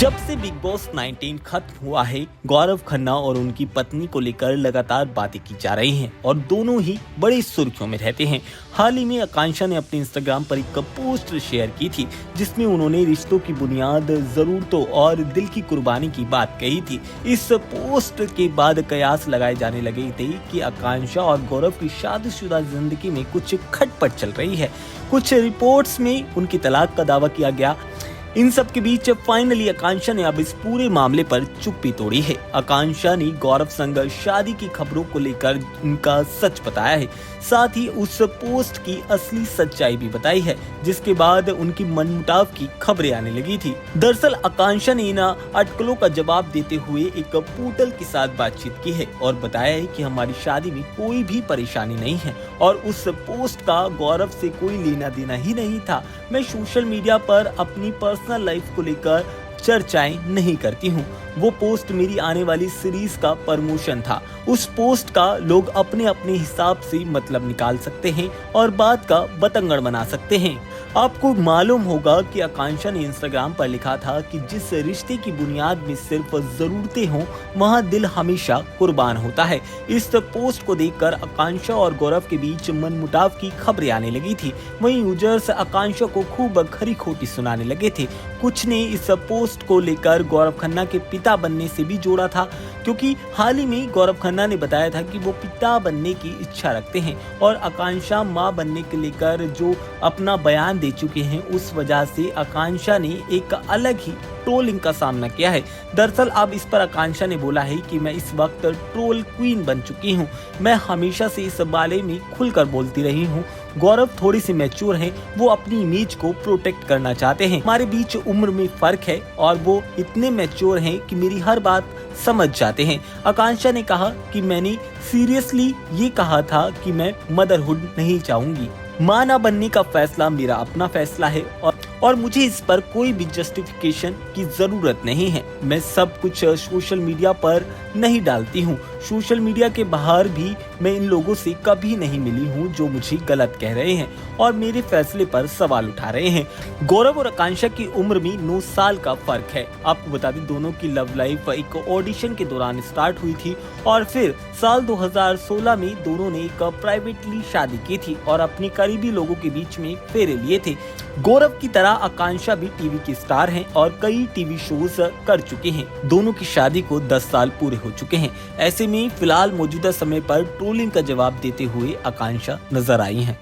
जब से big boss 19 खत्म हुआ है, गौरव खन्ना और उनकी पत्नी को लेकर लगातार बातें की जा रही हैं और दोनों ही बड़ी सुर्खियों में रहते हैं। हाल ही में आकांक्षा ने अपने इंस्टाग्राम पर एक पोस्ट शेयर की थी जिसमें उन्होंने रिश्तों की बुनियाद, जरूरतों और दिल की कुर्बानी की बात कही थी। इस पोस्ट के बाद कयास लगाए जाने लगे थे कि आकांक्षा और गौरव की शादीशुदा जिंदगी में कुछ खटपट चल रही है। कुछ रिपोर्ट्स में उनकी तलाक का दावा किया गया। इन सब के बीच फाइनली आकांक्षा ने अब इस पूरे मामले पर चुप्पी तोड़ी है। आकांक्षा ने गौरव संग शादी की खबरों को लेकर उनका सच बताया है, साथ ही उस पोस्ट की असली सच्चाई भी बताई है, जिसके बाद उनकी मनमुटाव की खबरें आने लगी थी। दरअसल आकांक्षा ने इन अटकलों का जवाब देते हुए एक पोर्टल के साथ बातचीत की है और बताया है कि हमारी शादी में कोई भी परेशानी नहीं है और उस पोस्ट का गौरव से कोई लेना देना ही नहीं था। मैं सोशल मीडिया पर अपनी पर्सनल लाइफ को लेकर चर्चाएं नहीं करती हूँ। वो पोस्ट मेरी आने वाली सीरीज का प्रमोशन था। उस पोस्ट का लोग अपने अपने हिसाब से मतलब निकाल सकते हैं और बात का बतंगड़ बना सकते हैं। आपको मालूम होगा कि आकांक्षा ने इंस्टाग्राम पर लिखा था कि जिस रिश्ते की बुनियाद में सिर्फ जरूरतें हों, वहाँ दिल हमेशा कुर्बान होता है। इस पोस्ट को देखकर आकांक्षा और गौरव के बीच मनमुटाव की खबरें आने लगी थी। वहीं यूजर्स आकांक्षा को खूब खरी खोटी सुनाने लगे थे। कुछ ने इस पोस्ट को लेकर गौरव खन्ना के पिता बनने से भी जोड़ा था, क्योंकि हाल ही में गौरव खन्ना ने बताया था कि वो पिता बनने की इच्छा रखते हैं और आकांक्षा मां बनने के लेकर जो अपना बयान दे चुके हैं, उस वजह से आकांक्षा ने एक अलग ही ट्रोलिंग का सामना किया है। दरअसल अब इस पर आकांक्षा ने बोला है कि मैं इस वक्त ट्रोल क्वीन बन चुकी हूँ। मैं हमेशा से इस बारे में खुलकर बोलती रही हूँ। गौरव थोड़ी सी मैच्योर हैं, वो अपनी इमेज को प्रोटेक्ट करना चाहते हैं। हमारे बीच उम्र में फर्क है और वो इतने मैच्योर हैं कि मेरी हर बात समझ जाते हैं। आकांक्षा ने कहा कि मैंने सीरियसली ये कहा था कि मैं मदरहुड नहीं चाहूंगी। मां ना बनने का फैसला मेरा अपना फैसला है और मुझे इस पर कोई भी जस्टिफिकेशन की जरूरत नहीं है। मैं सब कुछ सोशल मीडिया पर नहीं डालती हूँ। सोशल मीडिया के बाहर भी मैं इन लोगों से कभी नहीं मिली हूँ जो मुझे गलत कह रहे हैं और मेरे फैसले पर सवाल उठा रहे हैं। गौरव और आकांक्षा की उम्र में 9 साल का फर्क है। आपको बता दें, दोनों की लव लाइफ एक ऑडिशन के दौरान स्टार्ट हुई थी और फिर साल 2016 में दोनों ने एक प्राइवेटली शादी की थी और अपनी करीबी लोगों के बीच में फेरे लिए थे। गौरव की तरह आकांक्षा भी टीवी की स्टार हैं और कई टीवी शोज कर चुके हैं। दोनों की शादी को 10 साल पूरे हो चुके हैं। ऐसे में फिलहाल मौजूदा समय पर ट्रोलिंग का जवाब देते हुए आकांक्षा नजर आई हैं।